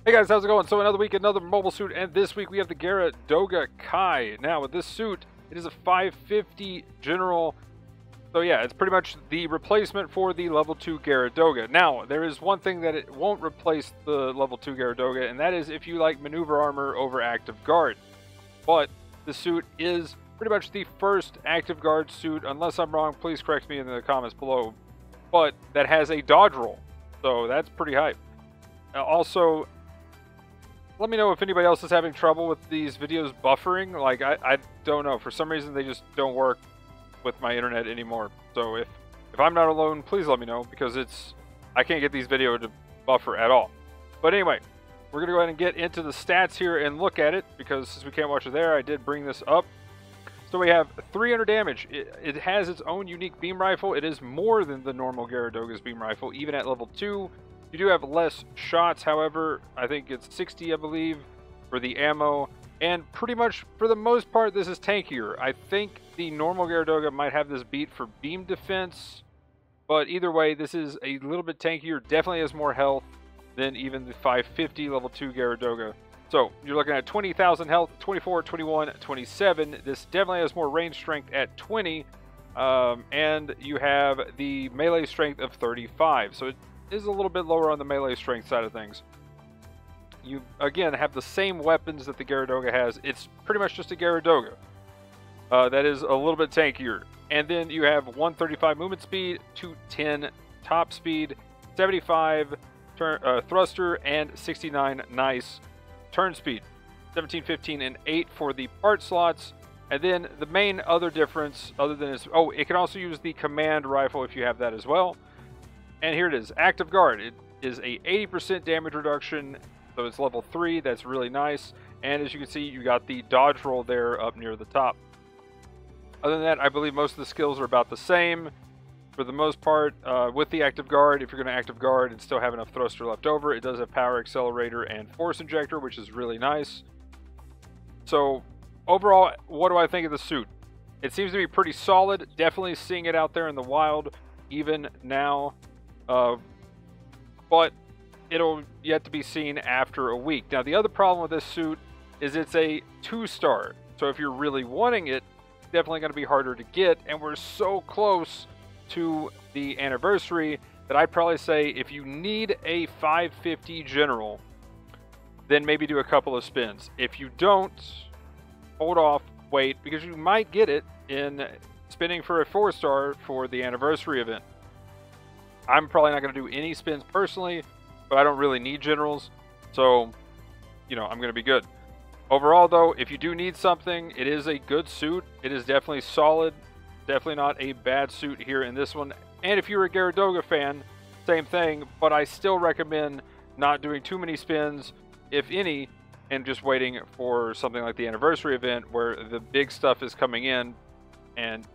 Hey guys, how's it going? So another week, another mobile suit, and this week we have the Geara Doga Kai. Now with this suit, it is a 550 general. So yeah, it's pretty much the replacement for the level 2 Geara Doga. Now, there is one thing that it won't replace the level 2 Geara Doga, and that is if you like maneuver armor over active guard. But the suit is pretty much the first active guard suit, unless I'm wrong, please correct me in the comments below, but that has a dodge roll. So that's pretty hype. Also, let me know if anybody else is having trouble with these videos buffering. Like, I don't know. For some reason, they just don't work with my internet anymore. So if I'm not alone, please let me know, because I can't get these videos to buffer at all. But anyway, we're going to go ahead and get into the stats here and look at it, because since we can't watch it there, I did bring this up. So we have 300 damage. It has its own unique beam rifle. It is more than the normal Geara Doga's beam rifle, even at level 2. You do have less shots, however. I think it's 60, I believe, for the ammo. And pretty much, for the most part, this is tankier. I think the normal Geara Doga might have this beat for beam defense. But either way, this is a little bit tankier. Definitely has more health than even the 550 level 2 Geara Doga. So, you're looking at 20,000 health, 24, 21, 27. This definitely has more range strength at 20. And you have the melee strength of 35. So, it is a little bit lower on the melee strength side of things. You, again, have the same weapons that the Geara Doga has. It's pretty much just a Geara Doga. That is a little bit tankier. And then you have 135 movement speed, 210 top speed, 75 thruster, and 69 nice turn speed. 17, 15, and 8 for the part slots. And then the main other difference, other than its... Oh, it can also use the command rifle if you have that as well. And here it is, Active Guard. It is a 80% damage reduction, so it's level 3. That's really nice. And as you can see, you got the dodge roll there up near the top. Other than that, I believe most of the skills are about the same for the most part. With the Active Guard, if you're going to Active Guard and still have enough thruster left over, it does have Power Accelerator and Force Injector, which is really nice. So overall, what do I think of the suit? It seems to be pretty solid. Definitely seeing it out there in the wild, even now. But it'll yet to be seen after a week. Now, the other problem with this suit is it's a 2-star. So if you're really wanting it, it's definitely going to be harder to get. And we're so close to the anniversary that I'd probably say if you need a 550 general, then maybe do a couple of spins. If you don't, hold off, wait, because you might get it in spinning for a 4-star for the anniversary event. I'm probably not going to do any spins personally, but I don't really need generals, so, you know, I'm going to be good. Overall, though, if you do need something, it is a good suit. It is definitely solid. Definitely not a bad suit here in this one. And if you're a Geara Doga fan, same thing, but I still recommend not doing too many spins, if any, and just waiting for something like the anniversary event where the big stuff is coming in and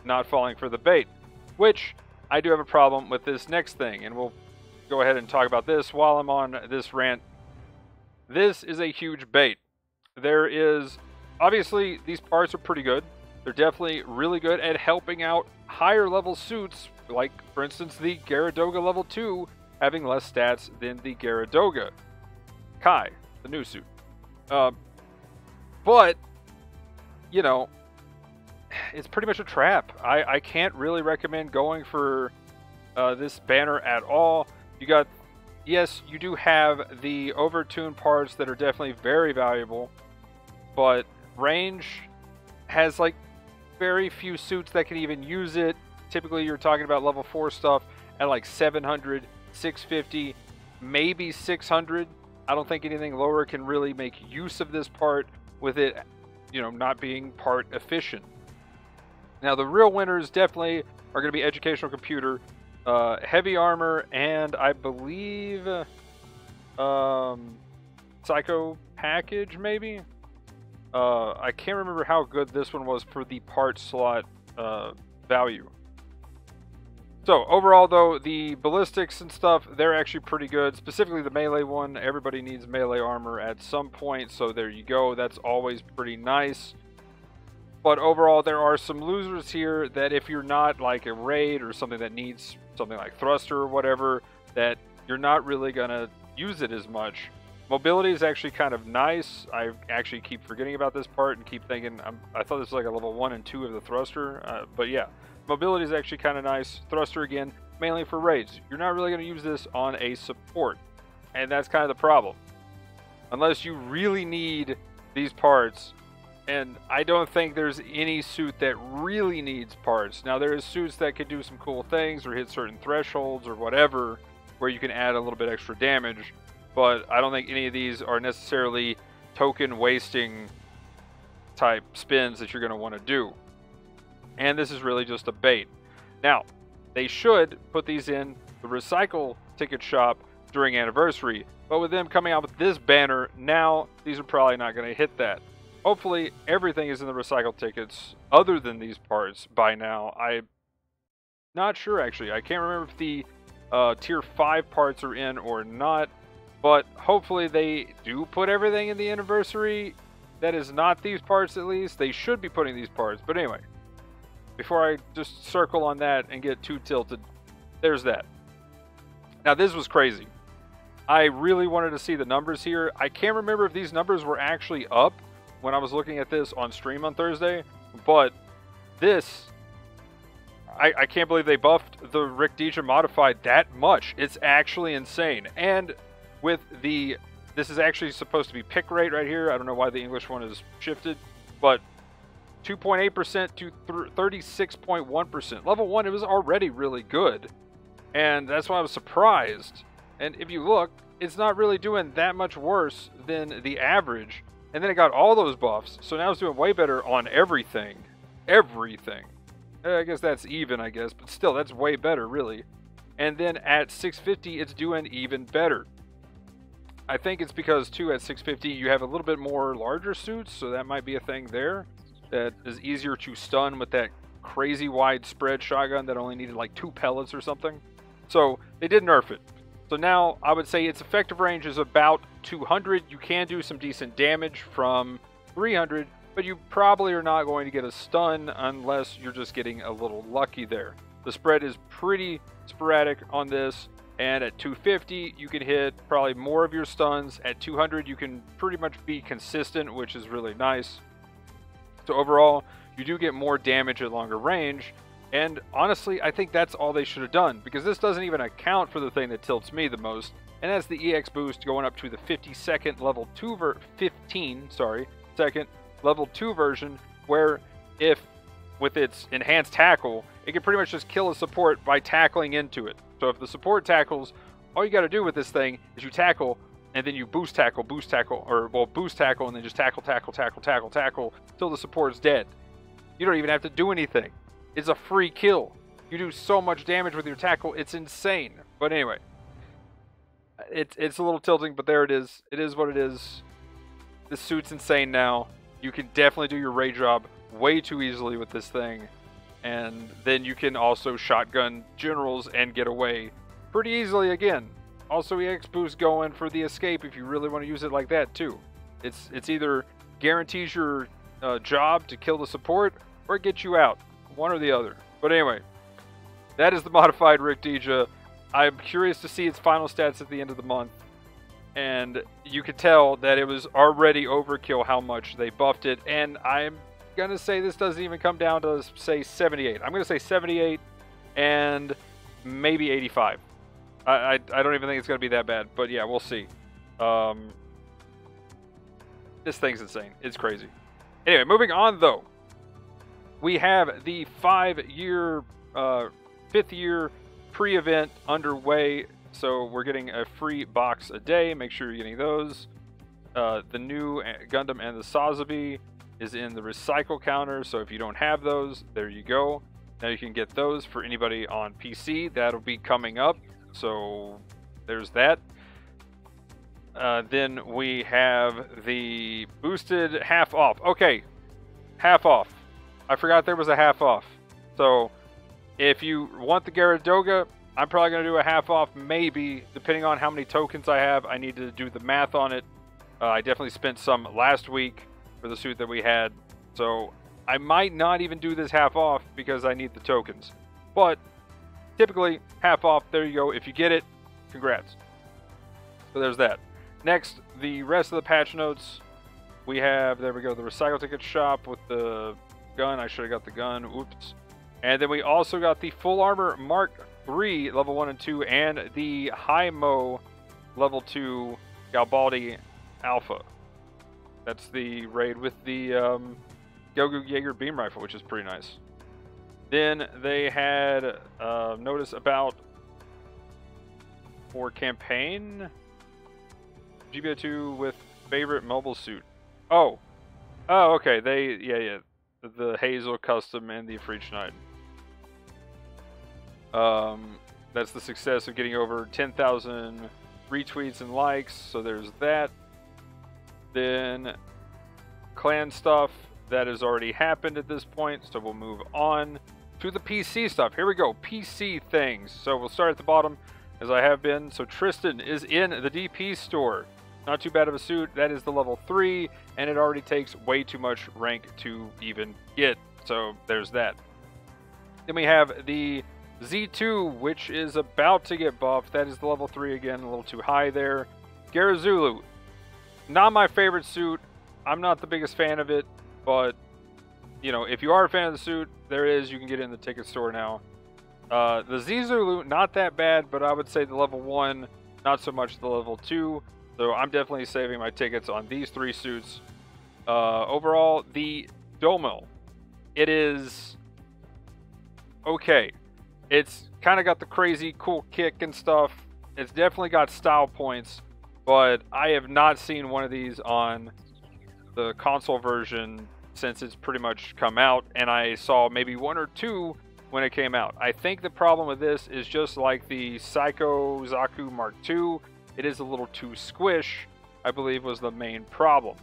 not falling for the bait, which... I do have a problem with this next thing, and we'll go ahead and talk about this while I'm on this rant. This is a huge bait. There is, obviously, these parts are pretty good. They're definitely really good at helping out higher level suits, like, for instance, the Geara Doga level 2 having less stats than the Geara Doga Kai, the new suit. But, you know, it's pretty much a trap. I can't really recommend going for this banner at all. You got, yes, you do have the overtuned parts that are definitely very valuable, but range has like very few suits that can even use it. Typically you're talking about level 4 stuff at like 700, 650, maybe 600. I don't think anything lower can really make use of this part with it, you know, not being part efficient. Now, the real winners definitely are going to be Educational Computer, Heavy Armor, and I believe Psycho Package, maybe? I can't remember how good this one was for the part slot value. So, overall, though, the ballistics and stuff, they're actually pretty good. Specifically, the melee one. Everybody needs melee armor at some point, so there you go. That's always pretty nice. But overall, there are some losers here that if you're not like a raid or something that needs something like thruster or whatever, that you're not really going to use it as much. Mobility is actually kind of nice. I actually keep forgetting about this part and keep thinking, I thought this was like a level 1 and 2 of the thruster, but yeah. Mobility is actually kind of nice. Thruster, again, mainly for raids. You're not really going to use this on a support, and that's kind of the problem. Unless you really need these parts, and I don't think there's any suit that really needs parts. Now, there is suits that could do some cool things or hit certain thresholds or whatever, where you can add a little bit extra damage, but I don't think any of these are necessarily token wasting type spins that you're going to want to do. And this is really just a bait. Now, they should put these in the recycle ticket shop during anniversary, but with them coming out with this banner now, these are probably not going to hit that. Hopefully everything is in the recycle tickets other than these parts by now. I'm not sure, actually. I can't remember if the tier 5 parts are in or not, but hopefully they do put everything in the anniversary. That is not these parts, at least. They should be putting these parts, but anyway, before I just circle on that and get too tilted, there's that. Now, this was crazy. I really wanted to see the numbers here. I can't remember if these numbers were actually up when I was looking at this on stream on Thursday, but this, I can't believe they buffed the Rick Deja modified that much. It's actually insane. And with the, this is actually supposed to be pick rate right here. I don't know why the English one is shifted, but 2.8% to 36.1%. Level 1, it was already really good, and that's why I was surprised. And if you look, it's not really doing that much worse than the average. And then it got all those buffs, so now it's doing way better on everything. Everything. I guess that's even, I guess, but still, that's way better, really. And then at 650, it's doing even better. I think it's because, too, at 650, you have a little bit more larger suits, so that might be a thing there. That is easier to stun with that crazy wide spread shotgun that only needed like 2 pellets or something. So they did nerf it. So now I would say its effective range is about 200. You can do some decent damage from 300, but you probably are not going to get a stun unless you're just getting a little lucky there. The spread is pretty sporadic on this, and at 250 you can hit probably more of your stuns. At 200 you can pretty much be consistent, which is really nice. So overall, you do get more damage at longer range, and honestly, I think that's all they should have done, because this doesn't even account for the thing that tilts me the most, and that's the EX boost going up to the 15 level 2 version, where if with its enhanced tackle, it can pretty much just kill a support by tackling into it. So if the support tackles, all you got to do with this thing is you tackle, and then you boost tackle, or well, boost tackle, and then just tackle till the support's dead. You don't even have to do anything. It's a free kill. You do so much damage with your tackle, it's insane. But anyway, it's a little tilting, but there it is. It is what it is. This suit's insane now. You can definitely do your raid job way too easily with this thing, and then you can also shotgun generals and get away pretty easily again. Also, EX boost going for the escape if you really want to use it like that too. It's either guarantees your job to kill the support or it gets you out, one or the other. But anyway, that is the modified Rick Deja. I'm curious to see its final stats at the end of the month, and you could tell that it was already overkill how much they buffed it. And I'm gonna say this doesn't even come down to, say, 78. I'm gonna say 78 and maybe 85. I don't even think it's going to be that bad, but yeah, we'll see. This thing's insane. It's crazy. Anyway, moving on, though. We have the 5-year, 5th-year pre-event underway, so we're getting a free box a day. Make sure you're getting those. The new Gundam and the Sazabi is in the recycle counter, so if you don't have those, there you go. Now you can get those for anybody on PC. That'll be coming up. So there's that. Then we have the boosted half off. Okay, half off. I forgot there was a half off. So if you want the Geara Doga, I'm probably going to do a half off, maybe, depending on how many tokens I have. I need to do the math on it. I definitely spent some last week for the suit that we had. So I might not even do this half off because I need the tokens. But typically, half off, there you go. If you get it, congrats. So there's that. Next, the rest of the patch notes. We have, there we go, the recycle ticket shop with the gun. I should have got the gun. Oops. And then we also got the full armor Mark III level 1 and 2 and the high mo level 2 Garibaldi Alpha. That's the raid with the Gogu Jaeger beam rifle, which is pretty nice. Then they had notice about for campaign GBO2 with favorite mobile suit. Oh, okay. Yeah. The Hazel custom and the Freed Schneid. That's the success of getting over 10,000 retweets and likes. So there's that. Then clan stuff that has already happened at this point. So we'll move on to the PC stuff. Here we go. PC things. So we'll start at the bottom as I have been. So Tristan is in the DP store. Not too bad of a suit. That is the level 3, and it already takes way too much rank to even get. So there's that. Then we have the Z2, which is about to get buffed. That is the level 3 again, a little too high there. Garazulu, not my favorite suit. I'm not the biggest fan of it, but you know, if you are a fan of the suit, there it is. You can get it in the ticket store now. The Z-Zulu, not that bad, but I would say the level 1, not so much the level 2. So I'm definitely saving my tickets on these 3 suits. Overall, the Dolmel, it is okay. It's kind of got the crazy cool kick and stuff. It's definitely got style points, but I have not seen one of these on the console version since it's pretty much come out, and I saw maybe 1 or 2 when it came out. I think the problem with this is just like the Psycho Zaku Mark II. It is a little too squish, I believe, was the main problem.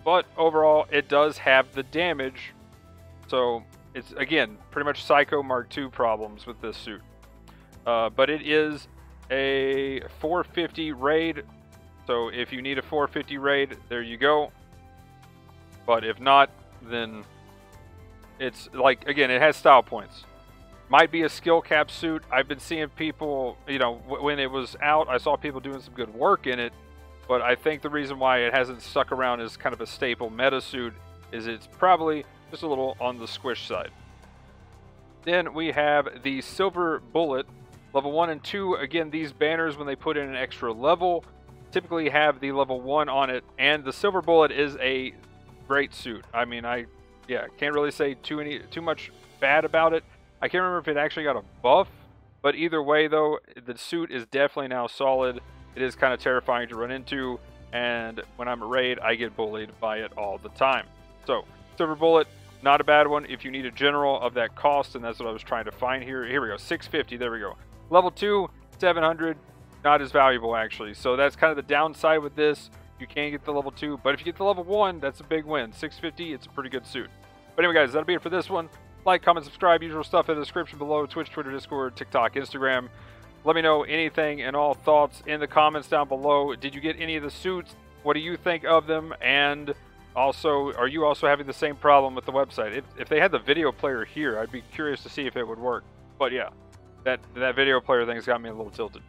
But overall, it does have the damage. So it's, again, pretty much Psycho Mark II problems with this suit. But it is a 450 raid. So if you need a 450 raid, there you go. But if not, then it's like, again, it has style points. Might be a skill cap suit. I've been seeing people, you know, when it was out, I saw people doing some good work in it. But I think the reason why it hasn't stuck around as kind of a staple meta suit is it's probably just a little on the squish side. Then we have the Silver Bullet, level 1 and 2. Again, these banners, when they put in an extra level, typically have the level 1 on it. And the Silver Bullet is a great suit. I mean, can't really say too much bad about it. I can't remember if it actually got a buff, but either way, though, the suit is definitely now solid. It is kind of terrifying to run into, and when I'm a raid, I get bullied by it all the time. So, Silver Bullet, not a bad one if you need a general of that cost, and that's what I was trying to find here. Here we go, 650, there we go. Level 2, 700, not as valuable, actually. So that's kind of the downside with this. You can get the level 2, but if you get the level 1, that's a big win. 650, it's a pretty good suit. But anyway, guys, that'll be it for this one. Like, comment, subscribe, usual stuff in the description below. Twitch, Twitter, Discord, TikTok, Instagram. Let me know anything and all thoughts in the comments down below. Did you get any of the suits? What do you think of them? And also, are you also having the same problem with the website? If they had the video player here, I'd be curious to see if it would work. But yeah, that video player thing's got me a little tilted.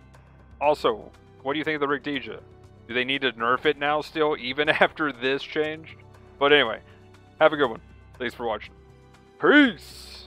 Also, what do you think of the Rick Deja? Do they need to nerf it now still, even after this change? But anyway, have a good one. Thanks for watching. Peace!